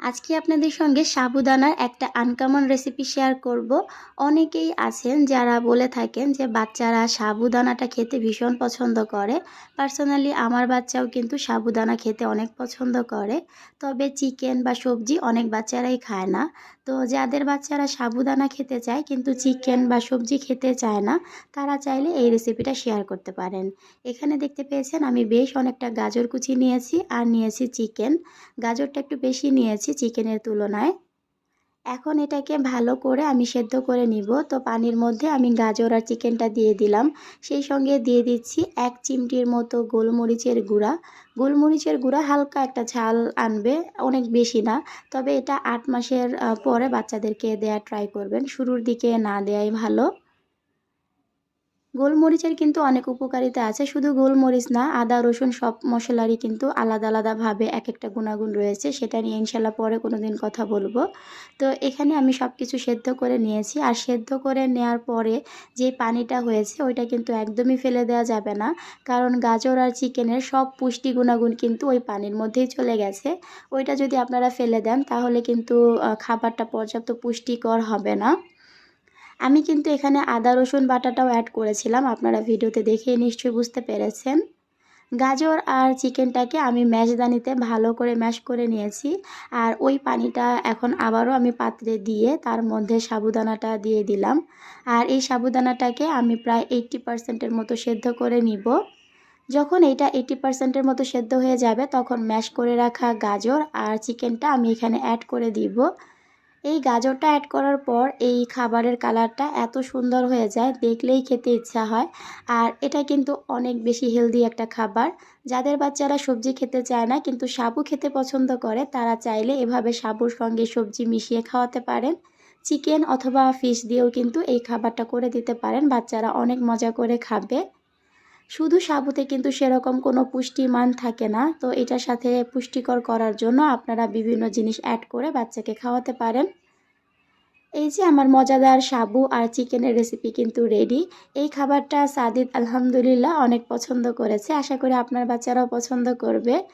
আজকে আপনাদের সঙ্গে সাবুদানার একটা আনকমন রেসিপি শেয়ার করব। অনেকেই আছেন যারা বলে থাকেন যে বাচ্চারা সাবুদানাটা খেতে ভীষণ পছন্দ করে। পার্সোনালি আমার বাচ্চাও কিন্তু সাবুদানা খেতে অনেক পছন্দ করে। তবে চিকেন বা সবজি অনেক বাচ্চারাই খায় না। তো যাদের বাচ্চারা সাবুদানা খেতে চায় কিন্তু চিকেন বা সবজি খেতে চায় না, তারা চাইলে এই রেসিপিটা শেয়ার করতে পারেন। এখানে দেখতে পেয়েছেন আমি বেশ অনেকটা গাজর কুচি নিয়েছি আর নিয়েছি চিকেন। গাজরটা একটু বেশি নিয়েছি চিকেনের তুলনায়। এখন এটাকে ভালো করে আমি সেদ্ধ করে নিব। তো পানির মধ্যে আমি গাজর আর চিকেনটা দিয়ে দিলাম। সেই সঙ্গে দিয়ে দিচ্ছি 1 চিমটির মতো গোলমরিচের গুঁড়া। গোলমরিচের গুঁড়া হালকা একটা ঝাল আনবে, অনেক বেশি না। তবে এটা 8 মাসের পরে বাচ্চাদেরকে দেয়া ট্রাই করবেন। শুরুর দিকে না দেয়াই ভালো। গোলমরিচের কিন্তু অনেক উপকারিতা আছে। শুধু গোলমরিচ না, আদা রসুন সব মশলারই কিন্তু আলাদা আলাদাভাবে এক একটা গুণাগুণ রয়েছে। সেটা নিয়ে ইনশাল্লাহ পরে কোনো দিন কথা বলবো। তো এখানে আমি সব কিছু সেদ্ধ করে নিয়েছি। আর সেদ্ধ করে নেওয়ার পরে যে পানিটা হয়েছে ওইটা কিন্তু একদমই ফেলে দেওয়া যাবে না। কারণ গাজর আর চিকেনের সব পুষ্টি গুণাগুণ কিন্তু ওই পানির মধ্যেই চলে গেছে। ওইটা যদি আপনারা ফেলে দেন তাহলে কিন্তু খাবারটা পর্যাপ্ত পুষ্টিকর হবে না। আমি কিন্তু এখানে আদা রসুন বাটাটাও অ্যাড করেছিলাম, আপনারা ভিডিওতে দেখেই নিশ্চয়ই বুঝতে পেরেছেন। গাজর আর চিকেনটাকে আমি ম্যাশদানিতে ভালো করে ম্যাশ করে নিয়েছি। আর ওই পানিটা এখন আবারও আমি পাত্রে দিয়ে তার মধ্যে সাবুদানাটা দিয়ে দিলাম। আর এই সাবুদানাটাকে আমি প্রায় 80% মতো সেদ্ধ করে নিব। যখন এটা 80%-এর মতো সেদ্ধ হয়ে যাবে তখন ম্যাশ করে রাখা গাজর আর চিকেনটা আমি এখানে অ্যাড করে দিব। এই গাজরটা অ্যাড করার পর এই খাবারের কালারটা এত সুন্দর হয়ে যায়, দেখলেই খেতে ইচ্ছা হয়। আর এটা কিন্তু অনেক বেশি হেলদি একটা খাবার। যাদের বাচ্চারা সবজি খেতে চায় না কিন্তু সাবু খেতে পছন্দ করে, তারা চাইলে এভাবে সাবুর সঙ্গে সবজি মিশিয়ে খাওয়াতে পারেন। চিকেন অথবা ফিশ দিয়েও কিন্তু এই খাবারটা করে দিতে পারেন, বাচ্চারা অনেক মজা করে খাবে। শুধু সাবুতে কিন্তু সেরকম কোনো পুষ্টিমান থাকে না, তো এটার সাথে পুষ্টিকর করার জন্য আপনারা বিভিন্ন জিনিস অ্যাড করে বাচ্চাকে খাওয়াতে পারেন। এই যে আমার মজাদার সাবু আর চিকেনের রেসিপি কিন্তু রেডি। এই খাবারটা সাদিদ আলহামদুলিল্লাহ অনেক পছন্দ করেছে। আশা করি আপনার বাচ্চারাও পছন্দ করবে।